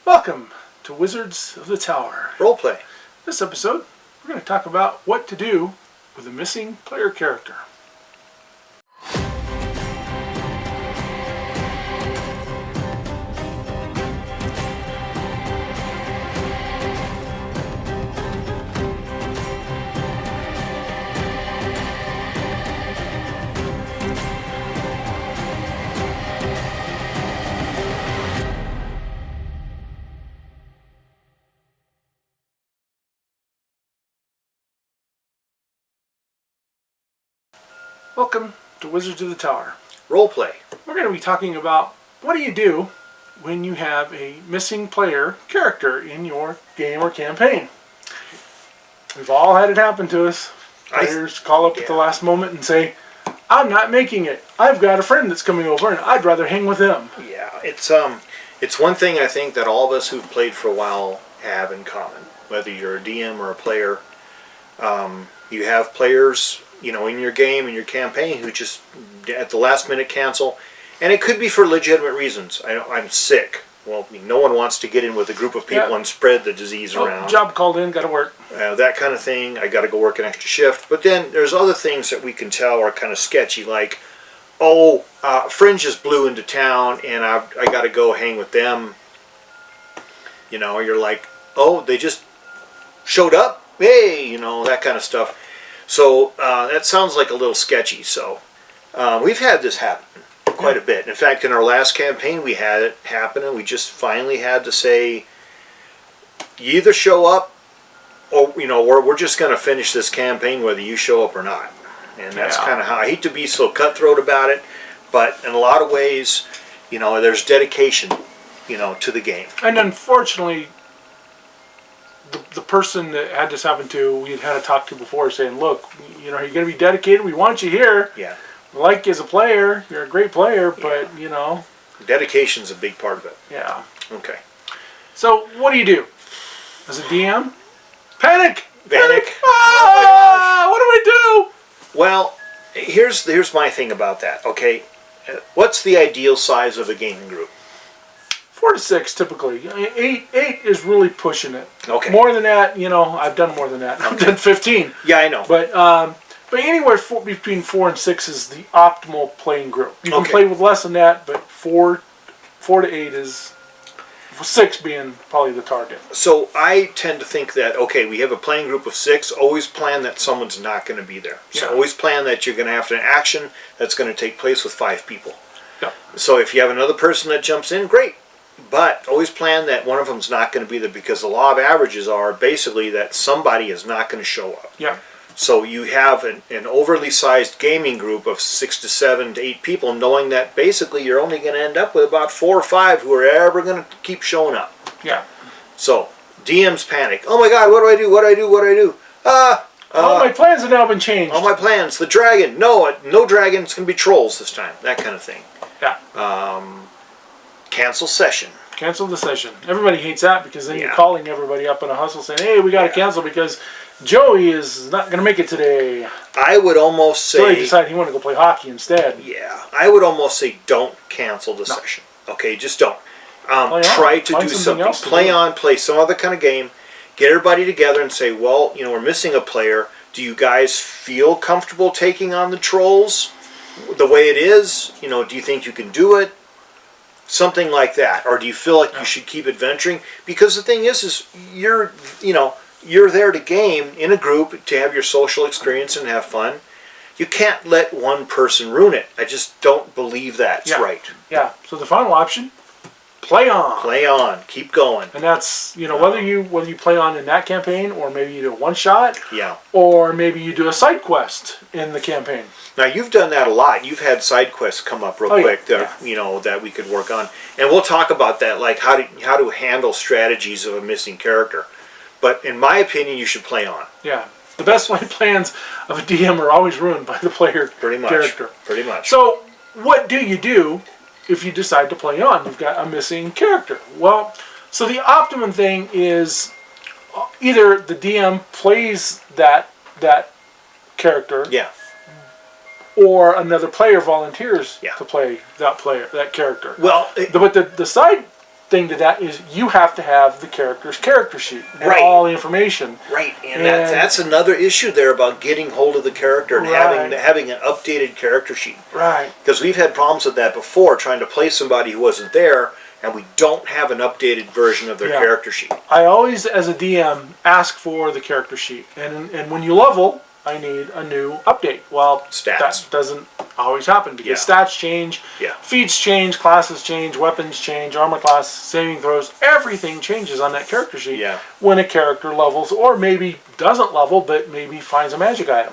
Welcome to Wizards of the Tower. Roleplay. This episode, we're going to talk about what to do with a missing player character. Welcome to Wizards of the Tower. Roleplay. We're going to be talking about what do you do when you have a missing player character in your game or campaign. We've all had it happen to us. Players call up at the last moment and say, I'm not making it. I've got a friend that's coming over and I'd rather hang with them. Yeah, it's one thing I think that all of us who've played for a while have in common. Whether you're a DM or a player, you have players, in your game, in your campaign, who just at the last minute cancel, and it could be for legitimate reasons. I'm sick. Well, no one wants to get in with a group of people and spread the disease around. Job called in, got to work. That kind of thing. I got to go work an extra shift. But then there's other things that we can tell are kind of sketchy, like, friend just blew into town, and I got to go hang with them. You're like, they just showed up. Hey, that kind of stuff. So that sounds like a little sketchy. So we've had this happen quite a bit. In fact, in our last campaign, we had it happen, and we just finally had to say, you either show up, or we're just going to finish this campaign whether you show up or not. And that's kind of how I hate to be so cutthroat about it, but in a lot of ways, there's dedication, to the game. And unfortunately, the person that had this happen to, we had to talk to before, saying, look, you're going to be dedicated. We want you here. Yeah. We like you as a player. You're a great player, but, Dedication's a big part of it. Yeah. Okay. So, what do you do? As a DM? Panic! Panic! Ah! What do I do? Well, here's my thing about that, okay? What's the ideal size of a gaming group? 4 to 6 typically. 8 is really pushing it. Okay. More than that, I've done more than that. I've done 15. Yeah, I know. But anywhere between 4 and 6 is the optimal playing group. You can play with less than that, but 4 to 8 is 6 being probably the target. So I tend to think that we have a playing group of 6. Always plan that someone's not going to be there. So always plan that you're going to have an action that's going to take place with 5 people. Yeah. So if you have another person that jumps in, great. But always plan that one of them's not going to be there, because the law of averages are basically that somebody is not going to show up. Yeah. So you have an overly sized gaming group of 6 to 7 to 8 people, knowing that basically you're only going to end up with about 4 or 5 who are ever going to keep showing up. Yeah. So DMs panic. Oh my God, what do I do? What do I do? What do I do? All my plans have now been changed. All my plans. The dragon. No dragon. It's going to be trolls this time. That kind of thing. Yeah. Cancel session. Cancel the session. Everybody hates that, because then you're calling everybody up in a hustle saying, hey, we got to cancel because Joey is not going to make it today. I would almost say... Joey decided he wanted to go play hockey instead. Yeah. I would almost say don't cancel the session. Okay, just don't. Try to do something. Play some other kind of game. Get everybody together and say, well, we're missing a player. Do you guys feel comfortable taking on the trolls the way it is? Do you think you can do it? Something like that. Or do you feel like you should keep adventuring? Because the thing is you're there to game in a group to have your social experience and have fun. You can't let one person ruin it. I just don't believe that's right. Yeah. So the final option, play on. Play on. Keep going. And that's, whether you play on in that campaign, or maybe you do a one-shot. Yeah. Or maybe you do a side quest in the campaign. Now, you've done that a lot. You've had side quests come up real quick that, that we could work on. And we'll talk about that, like how to handle strategies of a missing character. But in my opinion, you should play on. Yeah. The best laid plans of a DM are always ruined by the player character. Pretty much. So, what do you do if you decide to play on? You've got a missing character. Well, so the optimum thing is either the DM plays that character. Yeah. Or another player volunteers to play that character. Well, but the side thing to that is you have to have the character's character sheet and Right. all the information. Right, and that's another issue there about getting hold of the character and having an updated character sheet. Right. Because we've had problems with that before, trying to play somebody who wasn't there, and we don't have an updated version of their character sheet. I always, as a DM, ask for the character sheet, and when you level, I need a new update. Well, Stats. that doesn't always happen because stats change, feats change, classes change, weapons change, armor class, saving throws, everything changes on that character sheet when a character levels, or maybe doesn't level, but maybe finds a magic item.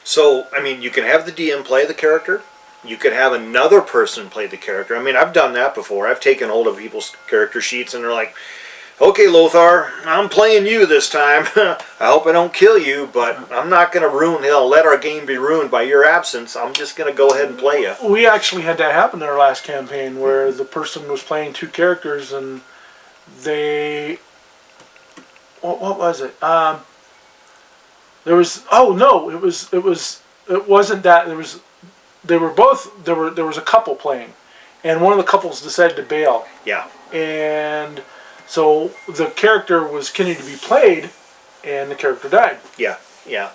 So, I mean, you can have the DM play the character. You could have another person play the character. I mean, I've done that before. I've taken hold of people's character sheets, and they're like, okay, Lothar, I'm playing you this time. I hope I don't kill you, but I'm not going to let our game be ruined by your absence. I'm just going to go ahead and play you. We actually had that happen in our last campaign where the person was playing two characters and they... What was it? There was... Oh, no, it wasn't that. There was a couple playing, and one of the couples decided to bail. Yeah. And... so the character was continuing to be played, and the character died. Yeah, yeah.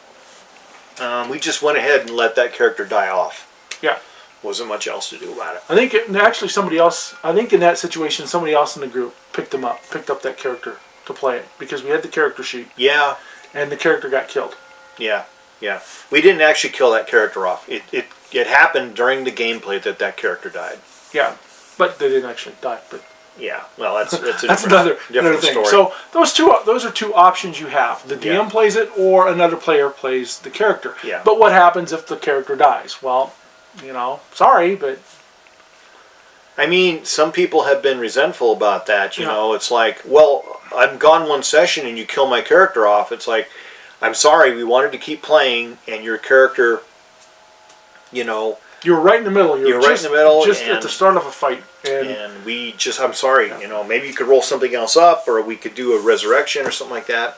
We just went ahead and let that character die off. Yeah. Wasn't much else to do about it. I think actually somebody else, I think in that situation, somebody else in the group picked up that character to play it, because we had the character sheet. Yeah. And the character got killed. Yeah, yeah. We didn't actually kill that character off. It happened during the gameplay that character died. Yeah, but they didn't actually die, but... yeah, well, that's another thing. Story. So those are two options you have. The DM plays it, or another player plays the character. Yeah. But what happens if the character dies? Well, sorry, but... I mean, some people have been resentful about that, you know. It's like, well, I'm gone one session and you kill my character off. It's like, I'm sorry, we wanted to keep playing, and your character, you were right in the middle. You were right in the middle. Just at the start of a fight. And we just, I'm sorry, maybe you could roll something else up, or we could do a resurrection or something like that.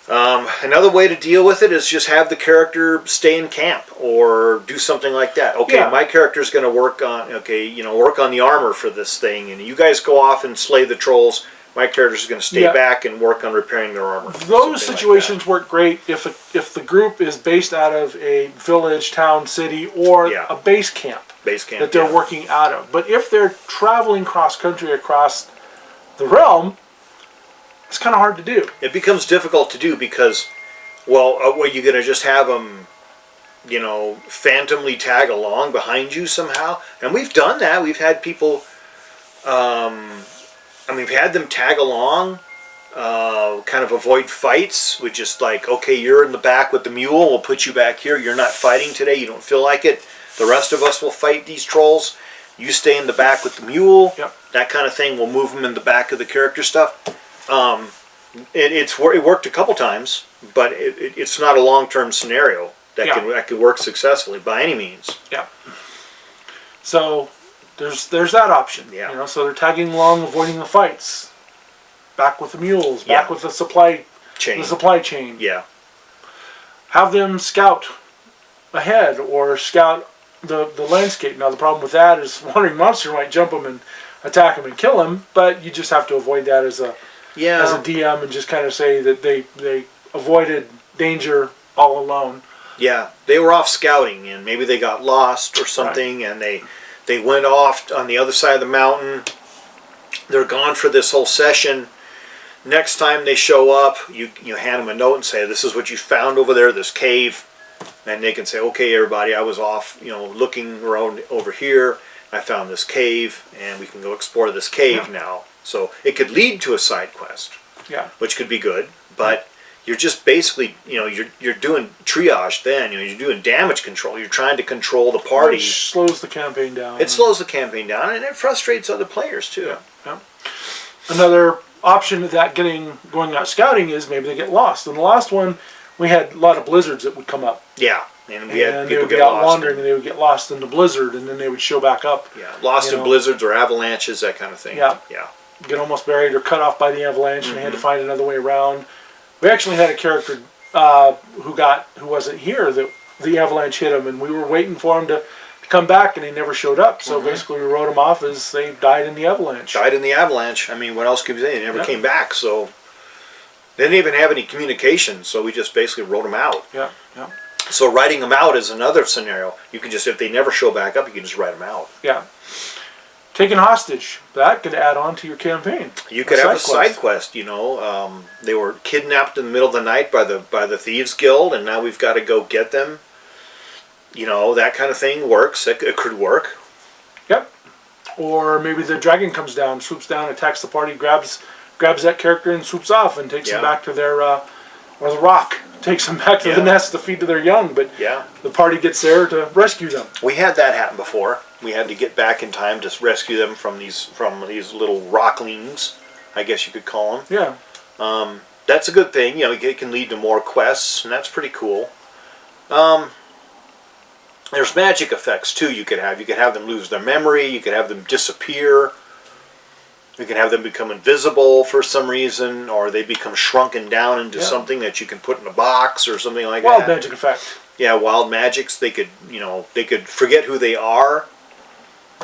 Another way to deal with it is just have the character stay in camp or do something like that. Okay, my character's going to work on the armor for this thing, and you guys go off and slay the trolls. My character's going to stay back and work on repairing their armor. Those situations work great if the group is based out of a village, town, city, or a base camp. That they're working out of. But if they're traveling cross-country across the realm, it's kind of hard to do. It becomes difficult to do because, are you going to just have them, phantomly tag along behind you somehow? And we've done that. We've had people, we've had them tag along, kind of avoid fights. We just like, okay, you're in the back with the mule. We'll put you back here. You're not fighting today. You don't feel like it. The rest of us will fight these trolls. You stay in the back with the mule. Yep. That kind of thing. We'll move them in the back of the character stuff. It worked a couple times, but it's not a long-term scenario that could work successfully by any means. Yeah. So there's that option. Yeah. So they're tagging along, avoiding the fights. Back with the mules. Back with the supply chain. The supply chain. Yeah. Have them scout ahead or scout the landscape. Now the problem with that is wandering monster might jump them and attack them and kill them, but you just have to avoid that as a DM and just kind of say that they avoided danger all alone. Yeah, they were off scouting and maybe they got lost or something, and they went off on the other side of the mountain. They're gone for this whole session. Next time they show up, you hand them a note and say, this is what you found over there, this cave. And they can say, okay, everybody, I was off, looking around over here. I found this cave, and we can go explore this cave now. So it could lead to a side quest, which could be good. But you're just basically, you're doing triage then. You're doing damage control. You're trying to control the party. Which slows the campaign down. It slows the campaign down, and it frustrates other players too. Yeah. Another option of that going out scouting is maybe they get lost. In the last one, we had a lot of blizzards that would come up. Yeah, and we had people get out wandering, and they would get lost in the blizzard, and then they would show back up. Yeah, lost in blizzards or avalanches, that kind of thing. Yeah, yeah. Get almost buried or cut off by the avalanche, and they had to find another way around. We actually had a character who wasn't here that the avalanche hit him, and we were waiting for him to come back and they never showed up. So basically we wrote them off as they died in the avalanche. Died in the avalanche. I mean, what else could you say? They never Yeah. came back, so they didn't even have any communication, so we just basically wrote them out. Yeah, yeah. So writing them out is another scenario. You can just, if they never show back up, you can just write them out. Yeah. Taken hostage. That could add on to your campaign. You could have a side quest, you know. They were kidnapped in the middle of the night by the Thieves Guild, and now we've got to go get them. You know, that kind of thing works. It could work. Yep. Or maybe the dragon comes down, swoops down, attacks the party, grabs that character and swoops off and takes them back to their, or the rock takes them back to the nest to feed to their young. But the party gets there to rescue them. We had that happen before. We had to get back in time to rescue them from these little rocklings, I guess you could call them. Yeah. That's a good thing. You know, it can lead to more quests, and that's pretty cool. There's magic effects too. You could have them lose their memory. You could have them disappear. You can have them become invisible for some reason, or they become shrunken down into something that you can put in a box or something like that. Wild magic effect. Yeah, wild magics. They could forget who they are,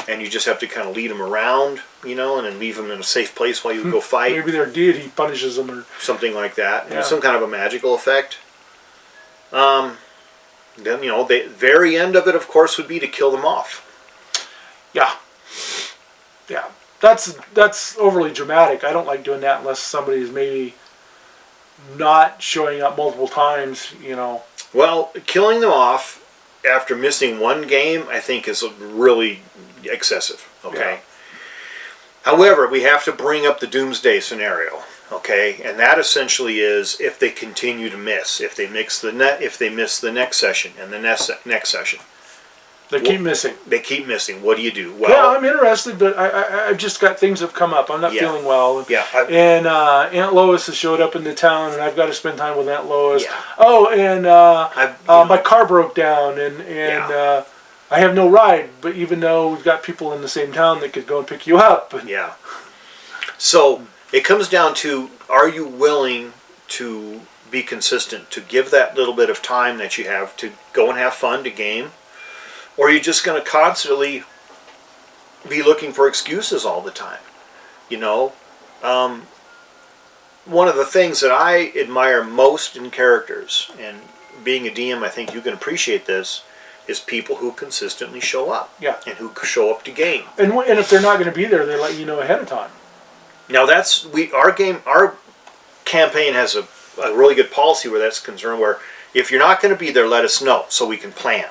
and you just have to kind of lead them around, you know, and then leave them in a safe place while you go fight. Maybe their deity punishes them or something like that. Yeah. Some kind of a magical effect. Then, you know, the very end of it, of course, would be to kill them off. Yeah. Yeah. That's overly dramatic. I don't like doing that unless somebody is maybe not showing up multiple times, you know. Well, killing them off after missing one game, I think, is really excessive. Okay. Yeah. However, we have to bring up the doomsday scenario. Okay, and that essentially is if they continue to miss, if they miss the next session and the next session. They keep missing. They keep missing. What do you do? Well, yeah, I'm interested, but I've just got things have come up. I'm not feeling well. Yeah. And Aunt Lois has showed up in the town, and I've got to spend time with Aunt Lois. Yeah. Oh, and my car broke down, and I have no ride. But even though we've got people in the same town that could go and pick you up. Yeah. So it comes down to, are you willing to be consistent, to give that little bit of time that you have to go and have fun, to game? Or are you just going to constantly be looking for excuses all the time? You know, one of the things that I admire most in characters, and being a DM, I think you can appreciate this, is people who consistently show up. Yeah. And who show up to game. And if they're not going to be there, they let you know ahead of time. Now our campaign has a really good policy where that's concerned, where if you're not going to be there, let us know so we can plan.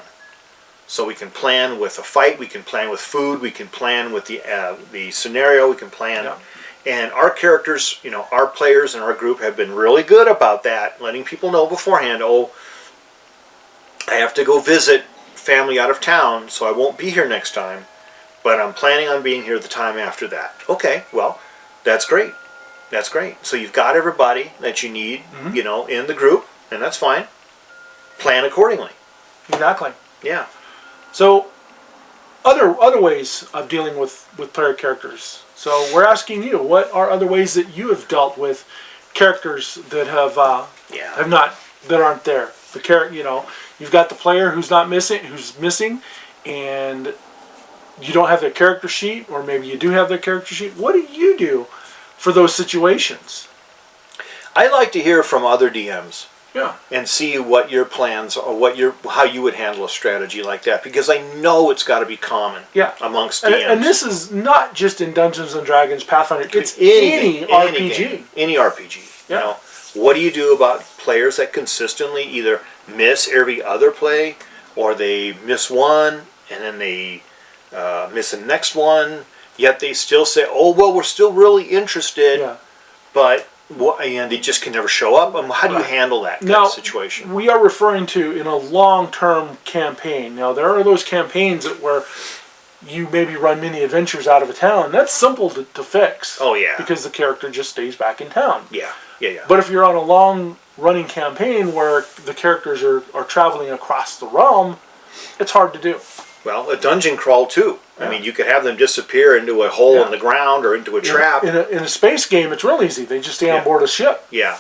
So we can plan with a fight, we can plan with food, we can plan with the scenario, we can plan. Yeah. And our characters, you know, our players in our group have been really good about that, letting people know beforehand, oh, I have to go visit family out of town, so I won't be here next time, but I'm planning on being here the time after that. Okay, well, that's great. That's great. So you've got everybody that you need, you know, in the group, and that's fine. Plan accordingly. Exactly. Yeah. So, other ways of dealing with player characters. So we're asking you, what are other ways that you have dealt with characters that have not, that aren't there? The character, you know, you've got the player who's missing, and you don't have their character sheet, or maybe you do have their character sheet. What do you do for those situations? I like to hear from other DMs. Yeah. And see what your plans or how you would handle a strategy like that, because I know it's got to be common amongst DMs. And this is not just in Dungeons and Dragons, Pathfinder. It's any RPG. Game, any RPG. Yeah. You know, what do you do about players that consistently either miss every other play, or they miss one and then they miss the next one, yet they still say, "Oh, well, we're still really interested," but and they just can never show up? How do you handle that kind of situation? We are referring to in a long-term campaign. Now, there are those campaigns where you maybe run mini adventures out of a town. That's simple to fix. Oh, yeah. Because the character just stays back in town. Yeah. But if you're on a long-running campaign where the characters are traveling across the realm, it's hard to do. Well, a dungeon crawl, too. I mean, you could have them disappear into a hole in the ground or into a trap. In a space game, it's real easy. They just stay on board a ship. Yeah.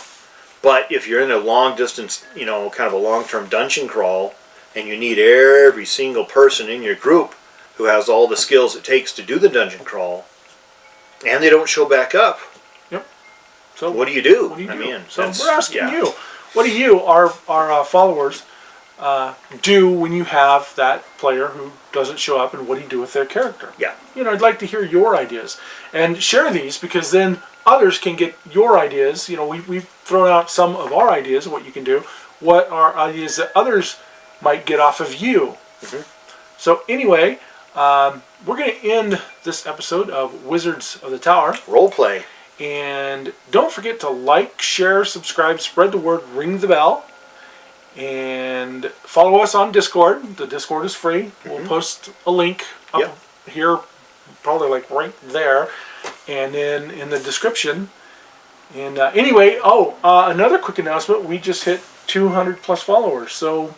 But if you're in a long distance, you know, kind of a long-term dungeon crawl, and you need every single person in your group who has all the skills it takes to do the dungeon crawl, and they don't show back up. Yep. So what do you do? What do you do? I mean, so we're asking you, what do you, our followers, do when you have that player who doesn't show up, and what do you do with their character? Yeah. You know, I'd like to hear your ideas and share these, because then others can get your ideas. You know, we've thrown out some of our ideas of what you can do. What are ideas that others might get off of you? Mm-hmm. So anyway, we're going to end this episode of Wizards of the Tower. Role play. And don't forget to like, share, subscribe, spread the word, ring the bell. And follow us on Discord. The Discord is free. Mm-hmm. We'll post a link up here, probably like right there, and then in the description. And anyway, another quick announcement. We just hit 200 plus followers. So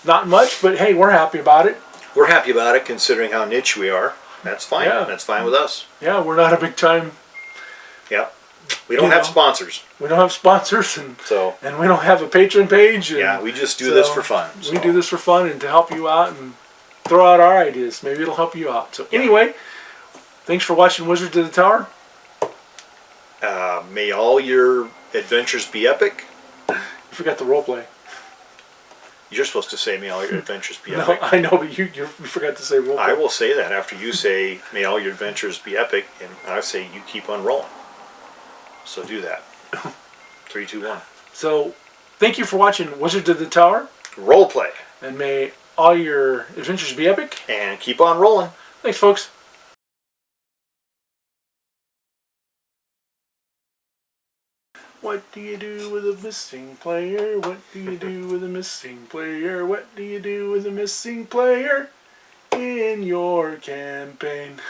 not much, but hey, we're happy about it. We're happy about it considering how niche we are. That's fine. Yeah. That's fine with us. Yeah, we're not a big time. Yeah. We don't have sponsors. We don't have sponsors, and we don't have a Patreon page. And we just do this for fun. We do this for fun and to help you out and throw out our ideas. Maybe it'll help you out. So anyway, thanks for watching Wizards of the Tower. May all your adventures be epic. You forgot the role play. You're supposed to say, may all your adventures be epic. No, I know, but you forgot to say role play. I will say that after you say, may all your adventures be epic, and I say, you keep on rolling. So do that. 3, 2, 1. So, thank you for watching Wizards of the Tower. Role play. And may all your adventures be epic. And keep on rolling. Thanks, folks. What do you do with a missing player? What do you do with a missing player? What do you do with a missing player in your campaign?